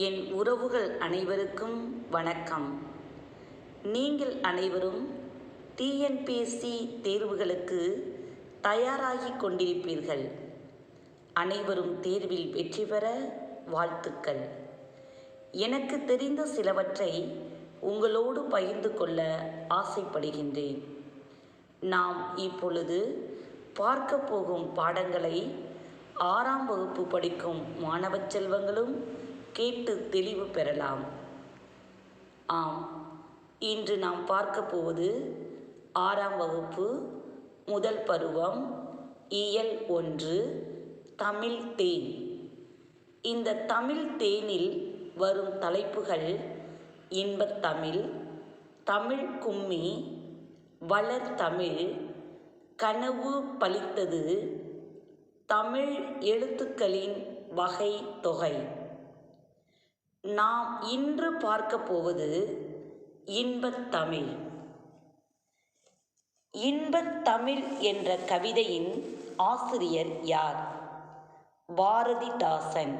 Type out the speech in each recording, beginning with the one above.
என் உறவுகள் அனைவருக்கும் வணக்கம். நீங்கள் அனைவரும் டிஎன்பிஎஸ்சி தேர்வுகளுக்கு தயாராகிக் கொண்டிருப்பீர்கள். அனைவரும் தேர்வில் வெற்றி பெற வாழ்த்துக்கள். எனக்கு தெரிந்த சிலவற்றை உங்களோடு பகிர்ந்து கொள்ள ஆசைப்படுகின்றேன். நாம் இப்பொழுது பார்க்க போகும் பாடங்களை 6ஆம் வகுப்பு படிக்கும் மாணவ செல்வங்களும் கேட்டு தெளிவு பெறலாம். ஆம், இன்று நாம் பார்க்க போவது 6ஆம் வகுப்பு முதல் பருவம் இயல் 1 தமிழ் தேன். இந்த தமிழ் தேனில் வரும் தலைப்புகள் இன்பத்தமிழ், தமிழ் கும்மி, வளர்தமிழ், கனவு பலித்தது, தமிழ் எழுத்துக்களின் வகை தொகை. நாம் இன்று பார்க்க போவது இன்பத்தமிழ். இன்பத்தமிழ் என்ற கவிதையின் ஆசிரியர் யார்? பாரதிதாசன்.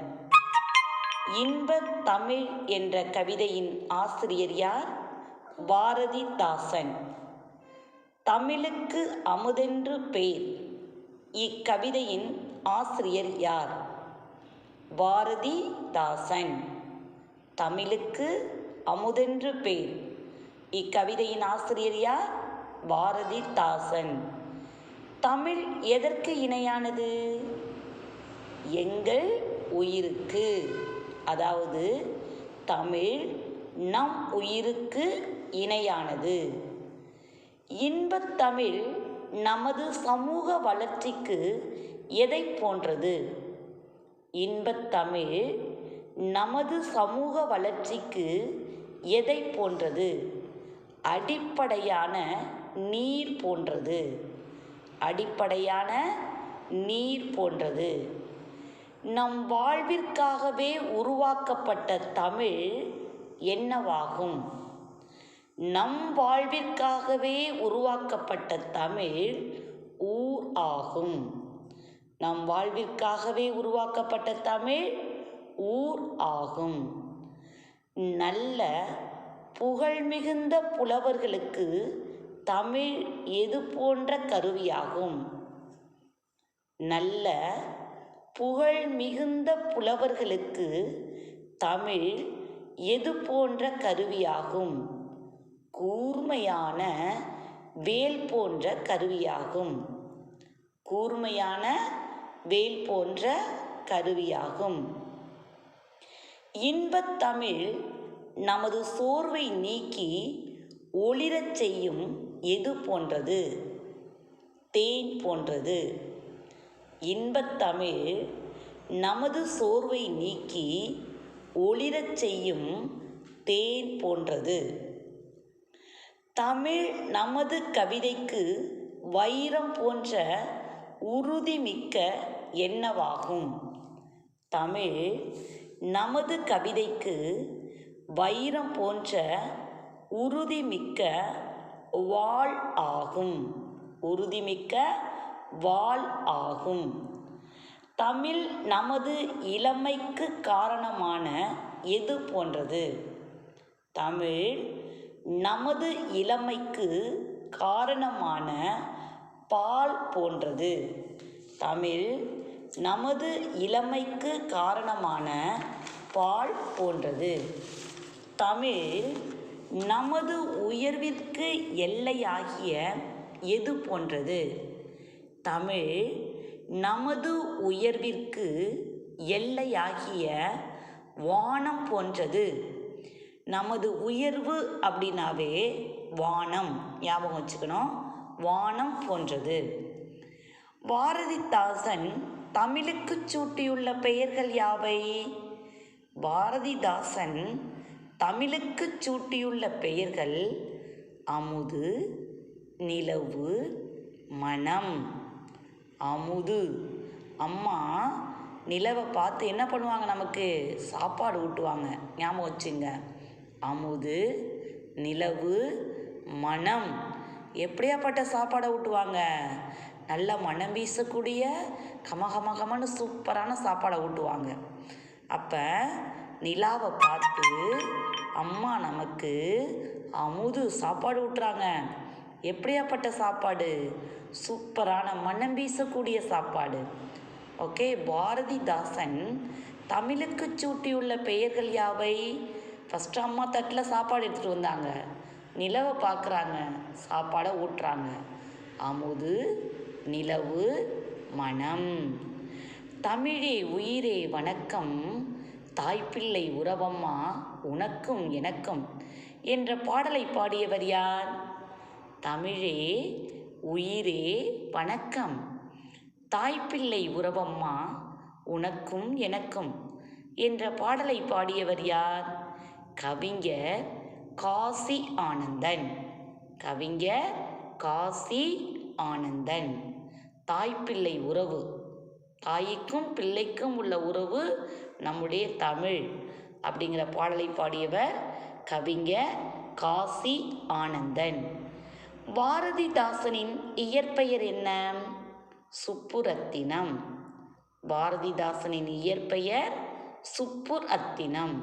இன்பத்தமிழ் என்ற கவிதையின் ஆசிரியர் யார்? பாரதிதாசன். தமிழுக்கு அமுதென்று பேர். இக்கவிதையின் ஆசிரியர் யார்? பாரதிதாசன். தமிழுக்கு அமுதென்று பேர். இக்கவிதையின் ஆசிரியர் யார்? பாரதிதாசன். தமிழ் எதற்கு இணையானது? எங்கள் உயிருக்கு. அதாவது தமிழ் நம் உயிருக்கு இணையானது. இன்பத்தமிழ் நமது சமூக வளர்ச்சிக்கு எதை போன்றது? இன்பத்தமிழ் நமது சமூக வளர்ச்சிக்கு எதை போன்றது? அடிப்படையான நீர் போன்றது. அடிப்படையான நீர் போன்றது. நம் வாழ்விற்காகவே உருவாக்கப்பட்ட தமிழ் என்னவாகும்? நம் வாழ்விற்காகவே உருவாக்கப்பட்ட தமிழ் ஊர் ஆகும். நம் வாழ்விற்காகவே உருவாக்கப்பட்ட தமிழ் ஊர் ஆகும். நல்ல புகழ் மிகுந்த புலவர்களுக்கு தமிழ் எது போன்ற கருவியாகும்? நல்ல புகழ் மிகுந்த புலவர்களுக்கு தமிழ் எது போன்ற கருவியாகும்? கூர்மையான வேல் போன்ற கருவியாகும். கூர்மையான வேல் போன்ற கருவியாகும். இன்பத்தமிழ் நமது சோர்வை நீக்கி ஒளிரச் செய்யும் எது போன்றது? தேன் போன்றது. இன்பத்தமிழ் நமது சோர்வை நீக்கி ஒளிரச் செய்யும் தேன் போன்றது. தமிழ் நமது கவிதைக்கு வைரம் போன்ற உறுதிமிக்க என்னவாகும்? தமிழ் நமது கவிதைக்கு வைரம் போன்ற உறுதிமிக்க வாள் ஆகும். உறுதிமிக்க வாள் ஆகும். தமிழ் நமது இளமைக்கு காரணமான எது போன்றது? தமிழ் நமது இளமைக்கு காரணமான பால் போன்றது. தமிழ் நமது இளமைக்கு காரணமான பால் போன்றது. தமிழ் நமது உயர்விற்கு எல்லையாகிய எது போன்றது? தமிழ் நமது உயர்விற்கு எல்லையாகிய வானம் போன்றது. நமது உயர்வு அப்படின்னாவே வானம், ஞாபகம் வச்சுக்கணும். வானம் போன்றது. பாரதிதாசன் தமிழுக்கு சூட்டியுள்ள பெயர்கள் யாவை? பாரதிதாசன் தமிழுக்கு சூட்டியுள்ள பெயர்கள் அமுது, நிலவு, மனம். அமுது, அம்மா நிலவை பார்த்து என்ன பண்ணுவாங்க? நமக்கு சாப்பாடு ஊட்டுவாங்க. ஞாபகம் வச்சுங்க. அமுது, நிலவு, மனம். எப்படியாப்பட்ட சாப்பாடை ஊட்டுவாங்க? நல்ல மனம் வீசக்கூடிய கமகமகமன்னு சூப்பரான சாப்பாடை ஊட்டுவாங்க. அப்போ நிலாவை பார்த்து அம்மா நமக்கு அமுது சாப்பாடு ஊட்டுறாங்க. எப்படியாப்பட்ட சாப்பாடு? சூப்பரான மனம் வீசக்கூடிய சாப்பாடு. ஓகே, பாரதிதாசன் தமிழுக்கு சூட்டியுள்ள பெயர்கள் யாவை? ஃபஸ்ட்டு அம்மா தட்டில் சாப்பாடு எடுத்துகிட்டு வந்தாங்க, நிலவை பார்க்குறாங்க, சாப்பாடை ஊட்டுறாங்க. அமுது, நிலவு, மனம். தமிழே உயிரே வணக்கம், தாய்ப்பிள்ளை உறவம்மா உனக்கும் எனக்கும் என்ற பாடலை பாடியவர் யார்? தமிழே உயிரே வணக்கம், தாய்ப்பிள்ளை உறவம்மா உனக்கும் எனக்கும் என்ற பாடலை பாடியவர் யார்? கவிஞர் காசி ஆனந்தன். கவிஞர் காசி ஆனந்தன். தாய்ப்பிள்ளை உறவு, தாய்க்கும் பிள்ளைக்கும் உள்ள உறவு நம்முடைய தமிழ் அப்படிங்கிற பாடலை பாடியவர் கவிஞர் காசி ஆனந்தன். பாரதிதாசனின் இயற்பெயர் என்ன? சுப்புரத்தினம். பாரதிதாசனின் இயற்பெயர் சுப்புரத்தினம்.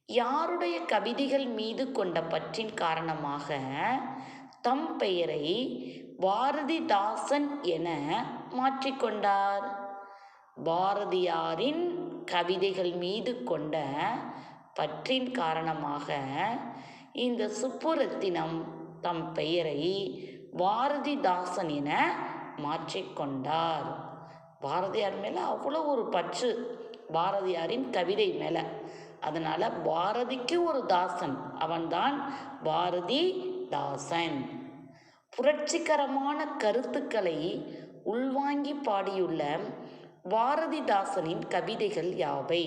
யாருடைய கவிதைகள் மீது கொண்ட பற்றின் காரணமாக தம் பெயரை பாரதிதாசன் என மாற்றிக்கொண்டார்? பாரதியாரின் கவிதைகள் மீது கொண்ட பற்றின் காரணமாக இந்த சுப்புரத்தினம் தம் பெயரை பாரதிதாசன் என மாற்றிக்கொண்டார். பாரதியார் மேலே அவ்வளோ ஒரு பற்று பாரதியாரின் கவிதை மேலே. அதனால் பாரதிக்கு ஒரு தாசன், அவன்தான் பாரதிதாசன். புரட்சிகரமான கருத்துக்களை உள்வாங்கி பாடியுள்ள பாரதிதாசனின் கவிதைகள் யாவை?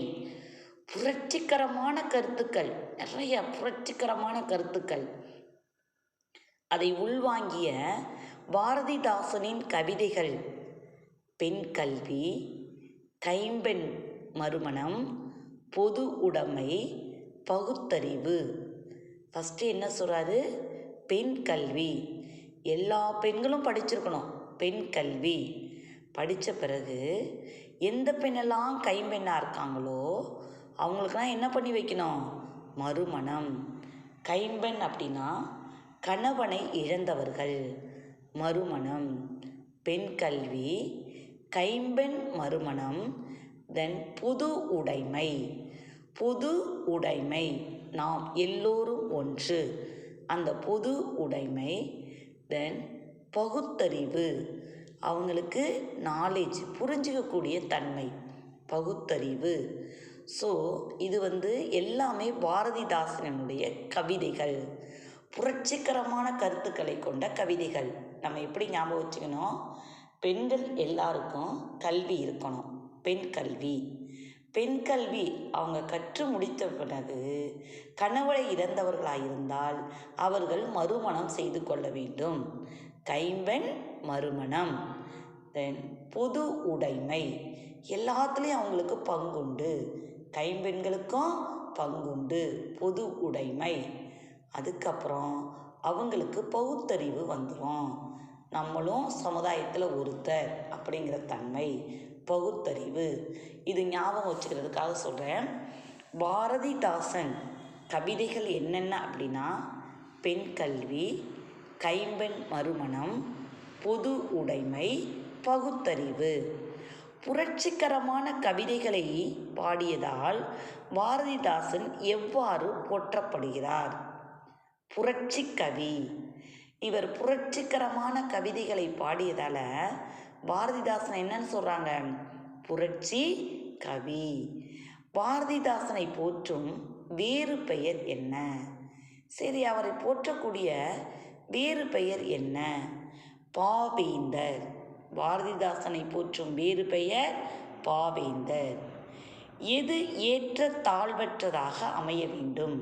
புரட்சிகரமான கருத்துக்கள், நிறைய புரட்சிகரமான கருத்துக்கள், அதை உள்வாங்கிய பாரதிதாசனின் கவிதைகள்: பெண் கல்வி, கைம்பெண் மறுமணம், பொது உடைமை, பகுத்தறிவு. ஃபஸ்ட்டு என்ன சொல்கிறாரு? பெண் கல்வி, எல்லா பெண்களும் படிச்சிருக்கணும். பெண் கல்வி படித்த பிறகு எந்த பெண்ணெல்லாம் கைம்பெண்ணாக இருக்காங்களோ அவங்களுக்கெல்லாம் என்ன பண்ணி வைக்கணும்? மறுமணம். கைம்பெண் அப்படின்னா கணவனை இழந்தவர்கள். மறுமணம். பெண் கல்வி, கைம்பெண் மறுமணம், தென் பொது உடைமை. பொது உடைமை, நாம் எல்லோரும் ஒன்று, அந்த பொது உடைமை. தென் பகுத்தறிவு, அவங்களுக்கு நாலேஜ், புரிஞ்சிக்கக்கூடிய தன்மை, பகுத்தறிவு. ஸோ இது எல்லாமே பாரதிதாசனுடைய கவிதைகள், புரட்சிகரமான கருத்துக்களை கொண்ட கவிதைகள். நம்ம எப்படி ஞாபகம் வச்சுக்கணும்? பெண்கள் எல்லாருக்கும் கல்வி இருக்கணும். பெண் கல்வி. பெண் கல்வி அவங்க கற்று முடித்த பிறகு கணவனை இழந்தவர்களாக இருந்தால் அவர்கள் மறுமணம் செய்து கொள்ள வேண்டும். கைம்பெண் மறுமணம். தென் பொது உடைமை, எல்லாத்துலேயும் அவங்களுக்கு பங்குண்டு. கைம்பெண்களுக்கும் பங்குண்டு, பொது உடைமை. அதுக்கப்புறம் அவங்களுக்கு பகுத்தறிவு வந்துடும். நம்மளும் சமுதாயத்தில் ஒருத்தர் அப்படிங்கிற தன்மை, பகுத்தறிவு. இது ஞாபகம் வச்சுக்கிறதுக்காக சொல்கிறேன். பாரதிதாசன் கவிதைகள் என்னென்ன அப்படின்னா பெண் கல்வி, கைம்பெண் மறுமணம், பொது உடைமை, பகுத்தறிவு. புரட்சிகரமான கவிதைகளை பாடியதால் பாரதிதாசன் எவ்வாறு போற்றப்படுகிறார்? புரட்சி கவி. இவர் புரட்சிகரமான கவிதைகளை பாடியதால் பாரதிதாசன் என்னன்னு சொல்கிறாங்க? புரட்சி கவி. பாரதிதாசனை போற்றும் வேறு பெயர் என்ன? சரி, அவரை போற்றக்கூடிய வேறு பெயர் என்ன? பாவேந்தர். பாரதிதாசனை போற்றும் வேறு பெயர் பாவேந்தர். எது ஏற்ற தாழ்வற்றதாக அமைய வேண்டும்?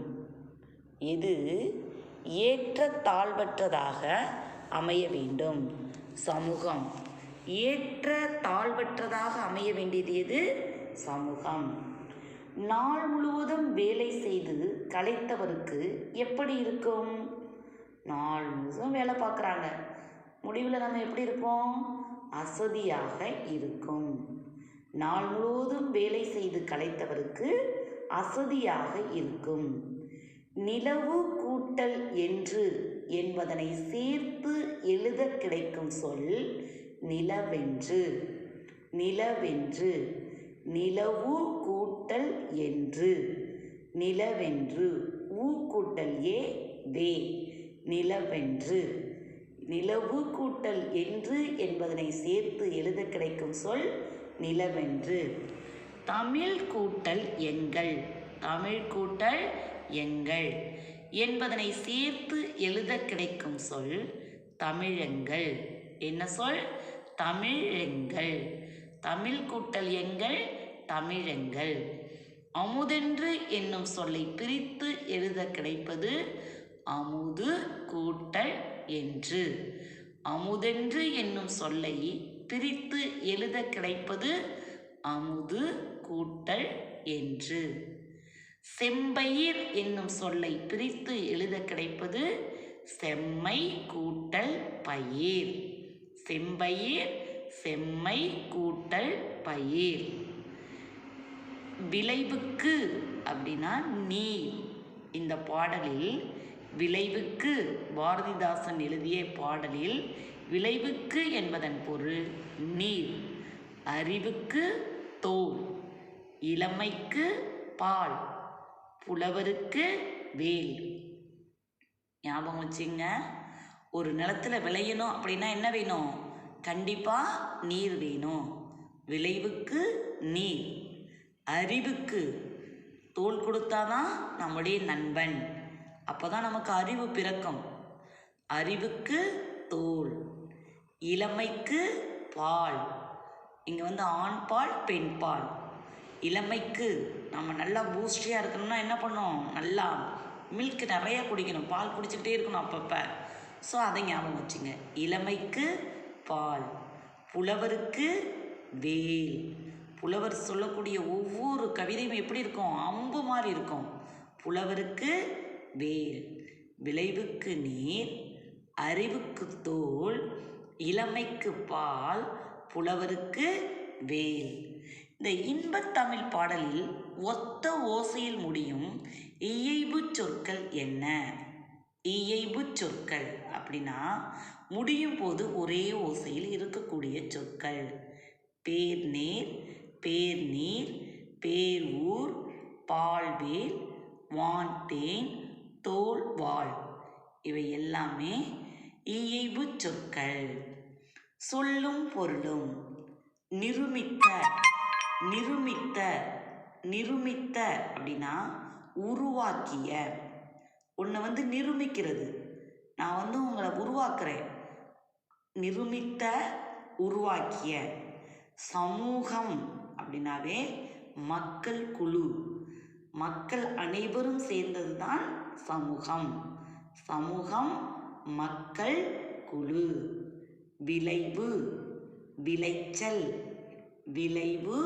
எது ஏற்ற தாழ்வற்றதாக அமைய வேண்டும்? சமூகம். ஏற்ற தாழ்வற்றதாக அமைய வேண்டியது எது? சமூகம். நாள் முழுவதும் வேலை செய்து களைத்தவருக்கு எப்படி இருக்கும்? நாள் முழுவதும் வேலை பார்க்குறாங்க, முடிவில் நம்ம எப்படி இருப்போம்? அசதியாக இருக்கும். நாள் முழுவதும் வேலை செய்து களைத்தவருக்கு அசதியாக இருக்கும். நிலவு கூட்டல் என்று என்பதனை சேர்த்து எழுத கிடைக்கும் சொல் நிலவென்று. நிலவென்று. நிலவு கூட்டல் என்று. நிலவென்று. ஊ கூட்டல் ஏ வே. நிலவென்று. நிலவு கூட்டல் என்று என்பதனை சேர்த்து எழுத கிடைக்கும் சொல் நிலவென்று. தமிழ் கூட்டல் எங்கள். தமிழ் கூட்டல் எங்கள் என்பதனை சேர்த்து எழுத கிடைக்கும் சொல் தமிழெங்கள். என்ன சொல்? தமிழெங்கள். தமிழ் கூட்டல் எங்கள் தமிழெங்கள். அமுதென்று என்னும் சொல்லை பிரித்து எழுத கிடைப்பது அமுது கூட்டல் என்று. அமுதென்று என்னும் சொல்லை பிரித்து எழுத கிடைப்பது அமுது கூட்டல் என்று. செம்பயிர் என்னும் சொல்லை பிரித்து எழுத கிடைப்பது செம்மை கூட்டல் பயிர். செம்பயிர் செம்மை கூட்டல் பயிர். விளைவுக்கு அப்படின்னா நீர். இந்த பாடலில் விளைவுக்கு, பாரதிதாசன் எழுதிய பாடலில் விளைவுக்கு என்பதன் பொருள் நீர். அறிவுக்கு தோல். இளமைக்கு பால். புலவருக்கு வேல். ஞாபகம் வச்சுங்க. ஒரு நிலத்தில் விளையணும் அப்படின்னா என்ன வேணும்? கண்டிப்பாக நீர் வேணும். விளைவுக்கு நீர். அறிவுக்கு தோல் கொடுத்தாதான் நம்முடைய நண்பன். அப்போ தான் நமக்கு அறிவு பிறக்கும். அறிவுக்கு தோல். இளமைக்கு பால். இங்கே ஆண் பால் பெண் பால். இளமைக்கு நம்ம நல்லா பூஸ்டியாக இருக்கணும்னா என்ன பண்ணணும்? நல்லா மில்க் நிறையா குடிக்கணும். பால் குடிச்சிக்கிட்டே இருக்கணும் அப்பப்போ. ஸோ அதை ஞாபகம் வச்சுங்க. இளமைக்கு பால். புலவருக்கு வேல். புலவர் சொல்லக்கூடிய ஒவ்வொரு கவிதையும் எப்படி இருக்கும்? அம்பு மாதிரி இருக்கும். புலவருக்கு வேல். விளைவுக்கு நீர். அறிவுக்கு தோல். இளமைக்கு பால். புலவருக்கு வேல். இந்த இன்பத்தமிழ் பாடலில் ஒத்த ஓசையில் முடியும் இயைபு சொற்கள் என்ன? இயைபு சொற்கள் அப்படின்னா முடியும் போது ஒரே ஓசையில் இருக்கக்கூடிய சொற்கள். பேர்நேர், பேர்நீர், பேர்ஊர், பால்வேல், வான்தேன், தோல்வாள் இவை எல்லாமே இயைபு சொற்கள். சொல்லும் பொருளும். நிருமித்த. நிருமித்த. நிருமித்த அப்படின்னா உருவாக்கிய. ஒன்று நிருமிக்கிறது. நான் உங்களை உருவாக்குறேன். நிருமித்த உருவாக்கிய. சமூகம் அப்படின்னாவே மக்கள் குழு. மக்கள் அனைவரும் சேர்ந்தது தான் சமூகம். சமூகம் மக்கள் குழு. விளைவு விளைச்சல். விளைவு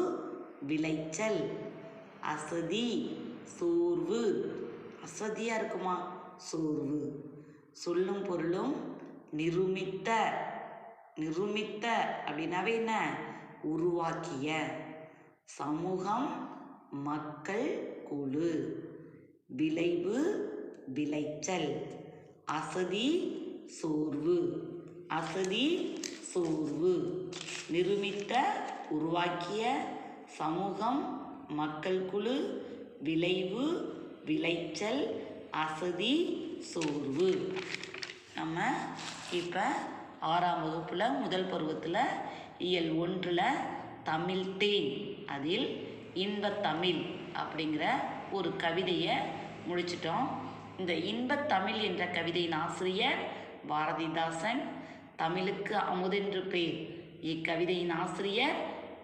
விளைச்சல். அசதி சோர்வு. அசதியாக இருக்குமா? சோர்வு. சொல்லும் பொருளும் நிருமித்த. நிருமித்த அப்படின்னாவே என்ன? உருவாக்கிய. சமூகம் மக்கள் குழு. விளைவு விளைச்சல். அசதி சோர்வு. அசதி சோர்வு. நிருமித்த உருவாக்கிய. சமூகம் மக்கள் குழு. விளைவு விளைச்சல். அசதி சோர்வு. நம்ம இப்போ 6ஆம் வகுப்பில் முதல் பருவத்தில் இயல் 1ல் தமிழ் தேன் அதில் இன்பத்தமிழ் அப்படிங்கிற ஒரு கவிதையை முடிச்சிட்டோம். இந்த இன்பத்தமிழ் என்ற கவிதையின் ஆசிரியர் பாரதிதாசன். தமிழுக்கு அமுதென்று பேர். இக்கவிதையின் ஆசிரியர்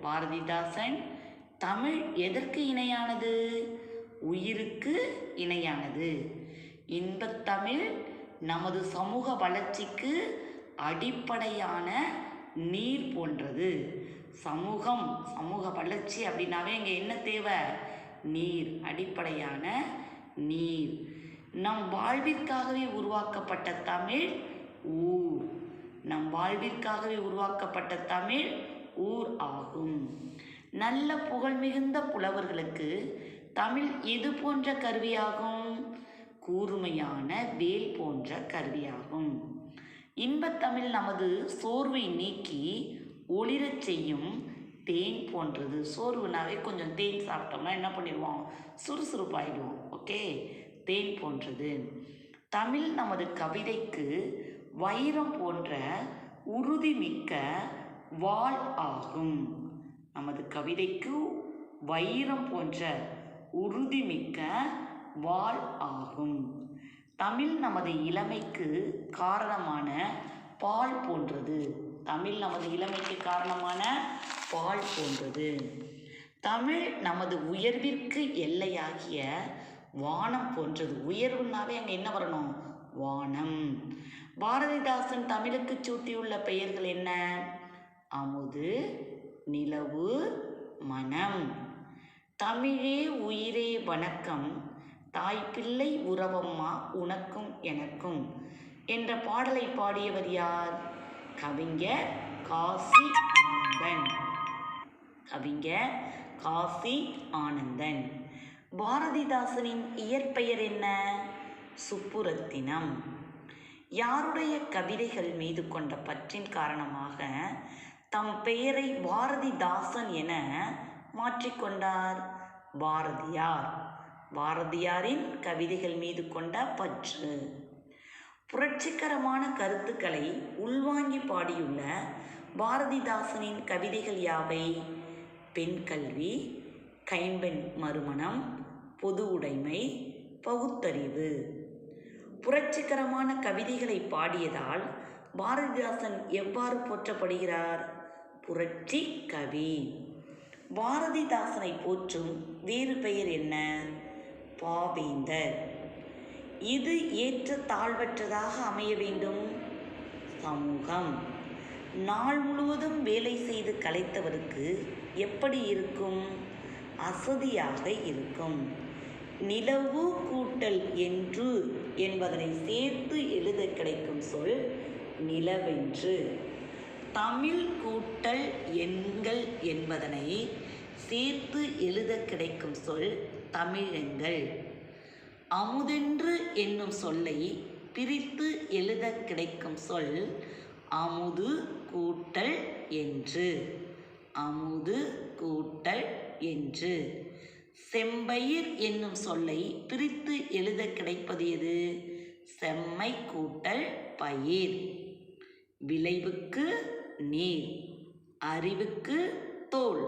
பாரதிதாசன். தமிழ் எதற்கு இணையானது? உயிருக்கு இணையானது. இன்பத்தமிழ் நமது சமூக வளர்ச்சிக்கு அடிப்படையான நீர் போன்றது. சமூக வளர்ச்சி அப்படின்னாவே இங்கே என்ன தேவை? நீர். அடிப்படையான நீர். நம் வாழ்விற்காகவே உருவாக்கப்பட்ட தமிழ் ஊர். நம் வாழ்விற்காகவே உருவாக்கப்பட்ட தமிழ் ஊர் ஆகும். நல்ல புகழ் மிகுந்த புலவர்களுக்கு தமிழ் எது போன்ற கருவியாகும்? கூர்மையான வேல் போன்ற கருவியாகும். இன்பத்தமிழ் நமது சோர்வை நீக்கி ஒளிரச் செய்யும் தேன் போன்றது. சோர்வுனாவே கொஞ்சம் தேன் சாப்பிட்டோம்னா என்ன பண்ணிடுவோம்? சுறுசுறுப்பாயிடுவோம். ஓகே, தேன் போன்றது. தமிழ் நமது கவிதைக்கு வைரம் போன்ற உறுதிமிக்க வாள் ஆகும். நமது கவிதைக்கு வைரம் போன்ற உறுதிமிக்க வாள் ஆகும். தமிழ் நமது இளமைக்கு காரணமான பால் போன்றது. தமிழ் நமது இளமைக்கு காரணமான பால் போன்றது. தமிழ் நமது உயர்விற்கு எல்லையாகிய வானம் போன்றது. உயர்வுனாவே அங்கே என்ன வரணும்? வானம். பாரதிதாசன் தமிழுக்கு சூட்டியுள்ள பெயர்கள் என்ன? அமுது, நிலவு, மனம். தமிழே உயிரே வணக்கம், தாய்ப்பிள்ளை உறவம்மா உனக்கும் எனக்கும் என்ற பாடலை பாடியவர் யார்? கவிஞர் காசி ஆனந்தன். கவிஞர் காசி ஆனந்தன். பாரதிதாசனின் இயற்பெயர் என்ன? சுப்புரத்தினம். யாருடைய கவிதைகள் மீது கொண்ட பற்றின் காரணமாக தம் பெயரை பாரதிதாசன் என மாற்றிக்கொண்டார்? பாரதியார். பாரதியாரின் கவிதைகள் மீது கொண்ட பற்று. புரட்சிகரமான கருத்துக்களை உள்வாங்கி பாடியுள்ள பாரதிதாசனின் கவிதைகள் யாவை? பெண் கல்வி, கைம்பெண் மறுமணம், பொது உடைமை, பகுத்தறிவு. புரட்சிகரமான கவிதைகளை பாடியதால் பாரதிதாசன் எவ்வாறு போற்றப்படுகிறார்? புரட்சி கவி. பாரதிதாசனை போற்றும் வேறு பெயர் என்ன? பாவேந்தர். இது ஏற்ற தாழ்வற்றதாக அமைய வேண்டும். சமூகம். நாள் முழுவதும் வேலை செய்து களைத்தவருக்கு எப்படி இருக்கும்? அசதியாக இருக்கும். நிலவு கூட்டல் என்று என்பதனை சேர்த்து எழுத கிடைக்கும் சொல் நிலவென்று. தமிழ் கூட்டல் எண்கள் என்பதனை சேர்த்து எழுத கிடைக்கும் சொல் தமிழெண்கள். அமுதென்று என்னும் சொல்லை பிரித்து எழுத கிடைக்கும் சொல் அமுது கூட்டல் என்று. அமுது கூட்டல் என்று. செம்பயிர் என்னும் சொல்லை பிரித்து எழுத கிடைப்பது எது? செம்மை கூட்டல் பயிர். விளைவுக்கு நீர், அறிவுக்கு தோல்,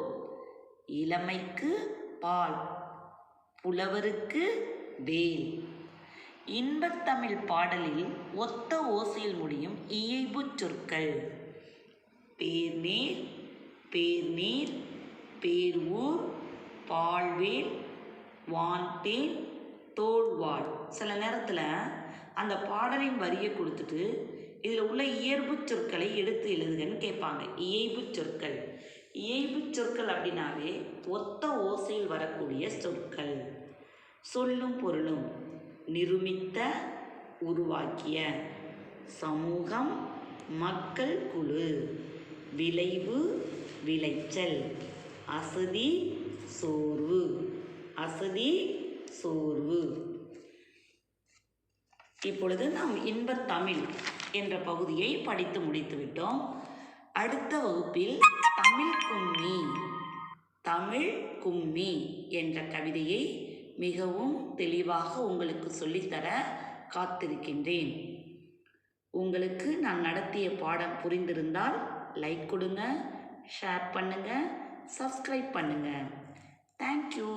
இளமைக்கு பால், புலவருக்கு வேல். இன்பத்தமிழ் பாடலில் ஒத்த ஓசையில் முடியும் இயைபு சொற்கள். பேர்நீர், பேர்நீர், பேர்ஊர், பால்வேல், வான்தேன், தோல்வாள். சில நேரத்தில் அந்த பாடலின் வரியை கொடுத்துட்டு இதில் உள்ள இயல்பு சொற்களை எடுத்து எழுதுகன்னு கேட்பாங்க. இயைபு சொற்கள். இயைபு சொற்கள் அப்படின்னாவே ஒத்த ஓசையில் வரக்கூடிய சொற்கள். சொல்லும் பொருளும் நிருமித்த, உருவாக்கிய. சமூகம், மக்கள் குழு. விளைவு, விளைச்சல். அசதி, சோர்வு. அசதி, சோர்வு. இப்பொழுது நாம் இன்பத்தமிழ் என்ற பகுதியை படித்து முடித்துவிட்டோம். அடுத்த வகுப்பில் தமிழ் கும்மி, தமிழ் கும்மி என்ற கவிதையை மிகவும் தெளிவாக உங்களுக்கு சொல்லித்தர காத்திருக்கின்றேன். உங்களுக்கு நான் நடத்திய பாடம் புரிந்திருந்தால் லைக் கொடுங்க, ஷேர் பண்ணுங்க, சப்ஸ்கிரைப் பண்ணுங்க. தேங்க்யூ.